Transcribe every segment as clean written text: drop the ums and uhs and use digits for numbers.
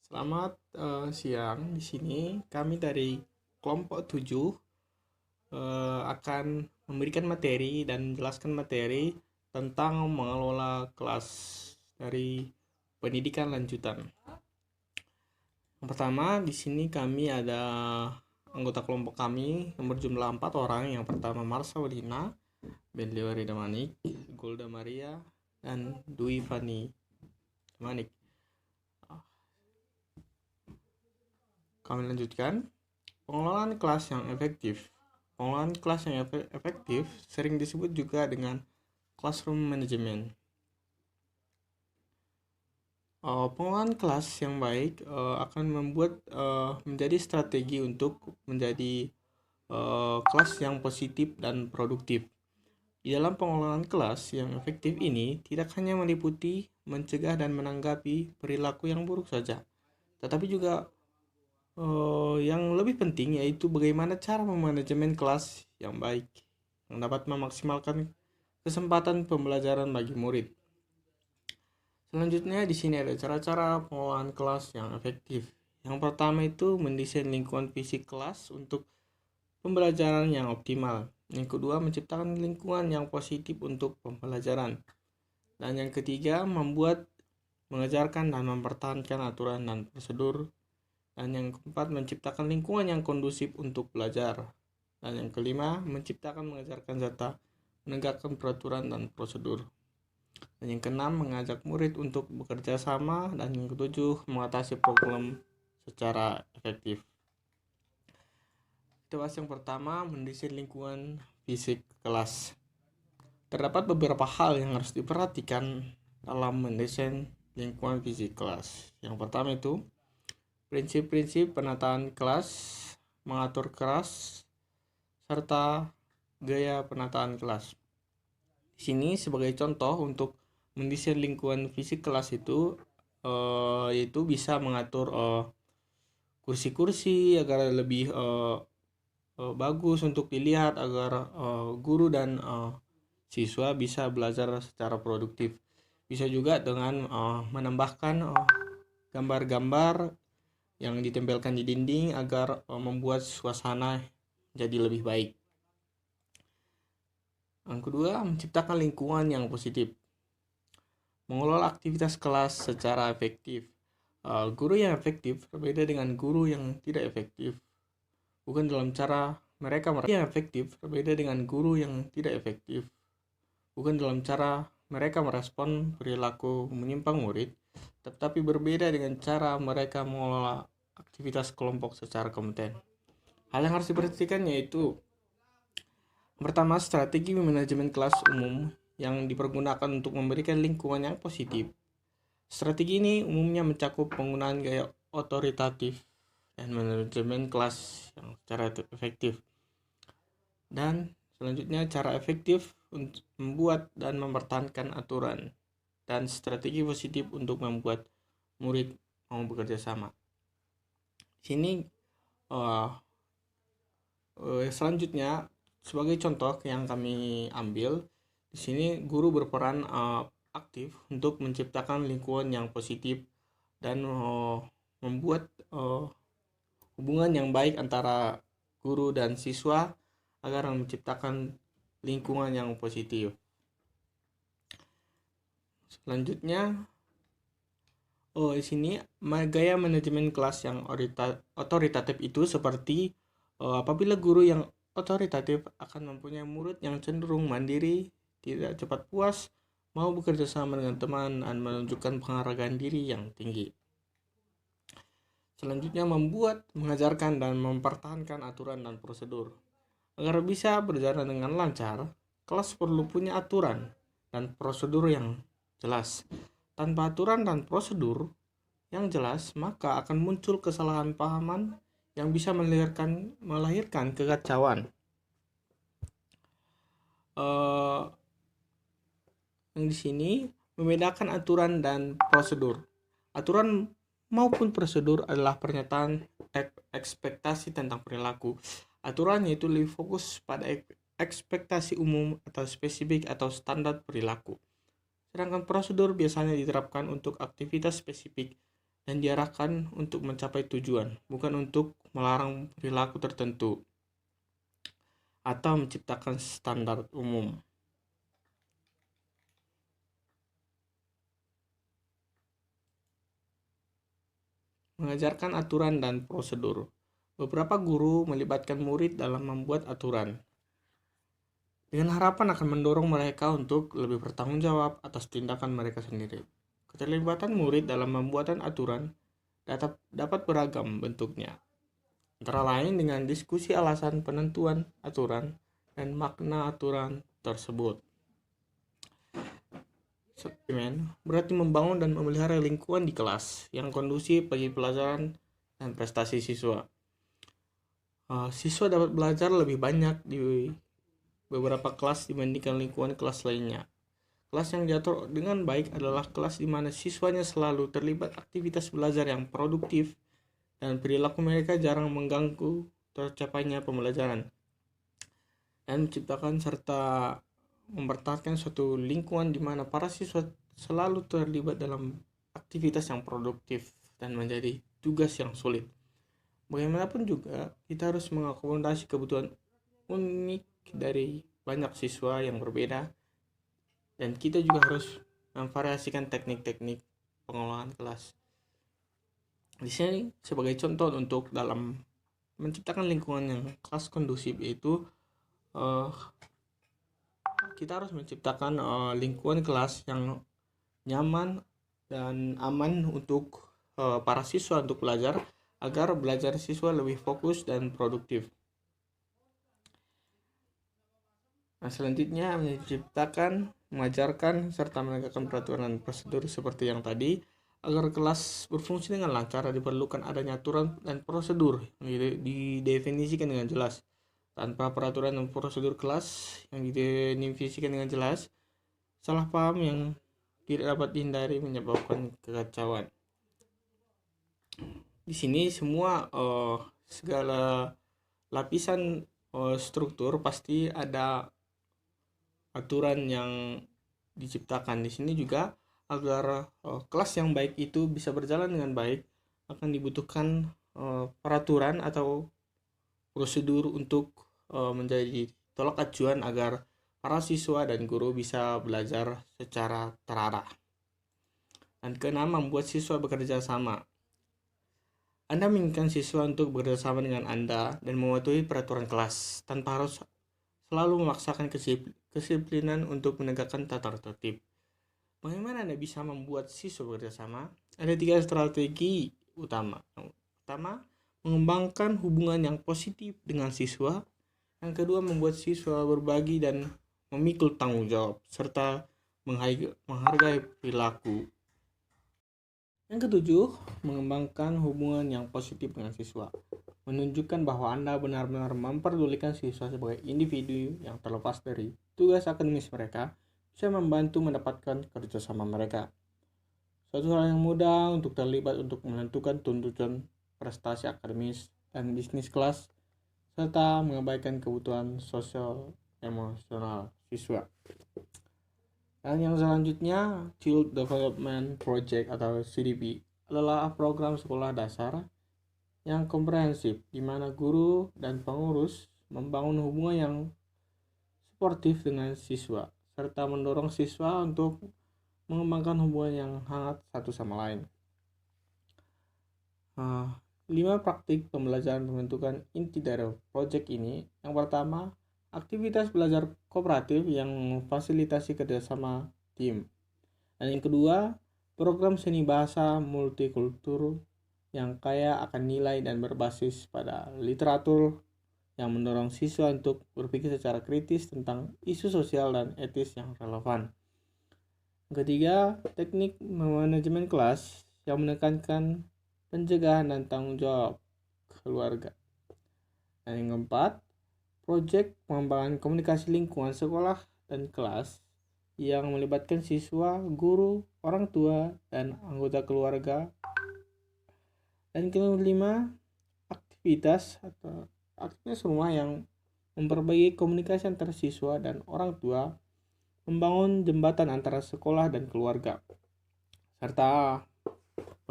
Selamat siang. Di sini kami dari kelompok 7 akan memberikan materi dan menjelaskan materi tentang mengelola kelas dari pendidikan lanjutan. Yang pertama, di sini kami ada anggota kelompok kami yang berjumlah 4 orang. Yang pertama Marsha Wadina, Bentley Warida Manik, Golda Maria, dan Dwi Fani Manik. Kami lanjutkan. Pengelolaan kelas yang efektif. Pengelolaan kelas yang efektif sering disebut juga dengan classroom management. Pengelolaan kelas yang baik akan membuat menjadi strategi untuk menjadi kelas yang positif dan produktif. Di dalam pengelolaan kelas yang efektif ini tidak hanya meliputi mencegah dan menanggapi perilaku yang buruk saja, tetapi juga yang lebih penting yaitu bagaimana cara memanajemen kelas yang baik yang dapat memaksimalkan kesempatan pembelajaran bagi murid. Selanjutnya di sini ada cara-cara pengelolaan kelas yang efektif. Yang pertama itu mendesain lingkungan fisik kelas untuk pembelajaran yang optimal. Yang kedua, menciptakan lingkungan yang positif untuk pembelajaran. Dan yang ketiga, mengejarkan dan mempertahankan aturan dan prosedur. Dan yang keempat, menciptakan lingkungan yang kondusif untuk belajar. Dan yang kelima, menciptakan, mengajarkan, serta menegakkan peraturan dan prosedur. Dan yang keenam, mengajak murid untuk bekerja sama. Dan yang ketujuh, mengatasi problem secara efektif. Kita bahas yang pertama, mendesain lingkungan fisik kelas. Terdapat beberapa hal yang harus diperhatikan dalam mendesain lingkungan fisik kelas. Yang pertama itu, prinsip-prinsip penataan kelas, mengatur kelas, serta gaya penataan kelas. Di sini sebagai contoh untuk mendesain lingkungan fisik kelas itu yaitu bisa mengatur kursi-kursi agar lebih bagus untuk dilihat, agar guru dan siswa bisa belajar secara produktif. Bisa juga dengan menambahkan gambar-gambar yang ditempelkan di dinding agar membuat suasana jadi lebih baik. Yang kedua, menciptakan lingkungan yang positif. Mengelola aktivitas kelas secara efektif. Guru yang efektif berbeda dengan guru yang tidak efektif. Bukan dalam cara mereka yang efektif berbeda dengan guru yang tidak efektif. Bukan dalam cara mereka merespon perilaku menyimpang murid, tetapi berbeda dengan cara mereka mengelola aktivitas kelompok secara kompeten. Hal yang harus diperhatikan yaitu pertama, strategi manajemen kelas umum yang dipergunakan untuk memberikan lingkungan yang positif. Strategi ini umumnya mencakup penggunaan gaya otoritatif dan manajemen kelas yang secara efektif. Dan selanjutnya, cara efektif untuk membuat dan mempertahankan aturan dan strategi positif untuk membuat murid mau bekerja sama. Di sini selanjutnya, sebagai contoh yang kami ambil, di sini guru berperan aktif untuk menciptakan lingkungan yang positif dan membuat hubungan yang baik antara guru dan siswa agar menciptakan lingkungan yang positif. Selanjutnya, di sini gaya manajemen kelas yang otoritatif itu seperti apabila guru yang otoritatif akan mempunyai murid yang cenderung mandiri, tidak cepat puas, mau bekerja sama dengan teman, dan menunjukkan penghargaan diri yang tinggi. Selanjutnya, mengajarkan dan mempertahankan aturan dan prosedur. Agar bisa berjalan dengan lancar, kelas perlu punya aturan dan prosedur yang jelas. Tanpa aturan dan prosedur yang jelas, maka akan muncul kesalahan pahaman yang bisa melahirkan kekacauan. Yang di sini membedakan aturan dan prosedur. Aturan maupun prosedur adalah pernyataan ekspektasi tentang perilaku. Aturan yaitu lebih fokus pada ekspektasi umum atau spesifik atau standar perilaku. Sedangkan prosedur biasanya diterapkan untuk aktivitas spesifik dan diarahkan untuk mencapai tujuan, bukan untuk melarang perilaku tertentu atau menciptakan standar umum. Mengajarkan aturan dan prosedur. Beberapa guru melibatkan murid dalam membuat aturan, dengan harapan akan mendorong mereka untuk lebih bertanggung jawab atas tindakan mereka sendiri. Keterlibatan murid dalam pembuatan aturan dapat beragam bentuknya, antara lain dengan diskusi alasan penentuan aturan dan makna aturan tersebut. Eksperimen berarti membangun dan memelihara lingkungan di kelas yang kondusif bagi pelajaran dan prestasi siswa. Siswa dapat belajar lebih banyak di beberapa kelas dibandingkan lingkungan kelas lainnya. Kelas yang diatur dengan baik adalah kelas di mana siswanya selalu terlibat aktivitas belajar yang produktif dan perilaku mereka jarang mengganggu tercapainya pembelajaran, dan menciptakan serta mempertahankan suatu lingkungan di mana para siswa selalu terlibat dalam aktivitas yang produktif dan menjadi tugas yang sulit. Bagaimanapun juga, kita harus mengakomodasi kebutuhan unik dari banyak siswa yang berbeda, dan kita juga harus memvariasikan teknik-teknik pengelolaan kelas. Di sini sebagai contoh untuk dalam menciptakan lingkungan yang kelas kondusif, yaitu kita harus menciptakan lingkungan kelas yang nyaman dan aman untuk para siswa untuk belajar, agar belajar siswa lebih fokus dan produktif. Nah, selanjutnya menciptakan, mengajarkan, serta menegakkan peraturan dan prosedur seperti yang tadi. Agar kelas berfungsi dengan lancar, diperlukan adanya aturan dan prosedur yang didefinisikan dengan jelas. Tanpa peraturan dan prosedur kelas yang didefinisikan dengan jelas, salah paham yang tidak dapat dihindari menyebabkan kekacauan. Di sini semua segala lapisan struktur pasti ada aturan yang diciptakan. Di sini juga agar kelas yang baik itu bisa berjalan dengan baik, akan dibutuhkan peraturan atau prosedur untuk menjadi tolak acuan agar para siswa dan guru bisa belajar secara terarah. Dan keenam, membuat siswa bekerja sama. Anda menginginkan siswa untuk bekerja sama dengan Anda dan mematuhi peraturan kelas tanpa harus selalu memaksakan kedisiplinan untuk menegakkan tata tertib. Bagaimana Anda bisa membuat siswa bekerja sama? Ada 3 strategi utama. Yang pertama, mengembangkan hubungan yang positif dengan siswa. Yang kedua, membuat siswa berbagi dan memikul tanggung jawab, serta menghargai perilaku. Yang ketujuh, mengembangkan hubungan yang positif dengan siswa. Menunjukkan bahwa Anda benar-benar memperdulikan siswa sebagai individu yang terlepas dari tugas akademis mereka, bisa membantu mendapatkan kerjasama mereka. Suatu hal yang mudah untuk terlibat untuk menentukan tuntutan prestasi akademis dan bisnis kelas, serta mengabaikan kebutuhan sosial emosional siswa. Dan yang selanjutnya, Child Development Project atau CDP adalah program sekolah dasar yang komprehensif di mana guru dan pengurus membangun hubungan yang suportif dengan siswa serta mendorong siswa untuk mengembangkan hubungan yang hangat satu sama lain. 5 praktik pembelajaran pembentukan inti dari proyek ini. Yang pertama, aktivitas belajar kooperatif yang memfasilitasi kerjasama tim. Dan yang kedua, program seni bahasa multikultur yang kaya akan nilai dan berbasis pada literatur yang mendorong siswa untuk berpikir secara kritis tentang isu sosial dan etis yang relevan. Yang ketiga, teknik manajemen kelas yang menekankan pencegahan dan tanggung jawab keluarga. Dan yang keempat, proyek pengembangan komunikasi lingkungan sekolah dan kelas yang melibatkan siswa, guru, orang tua, dan anggota keluarga. Dan kelima, aktivitas rumah yang memperbaiki komunikasi antara siswa dan orang tua, membangun jembatan antara sekolah dan keluarga, serta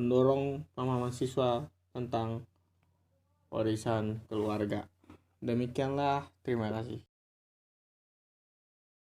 mendorong pemahaman siswa tentang warisan keluarga. Demikianlah, terima kasih.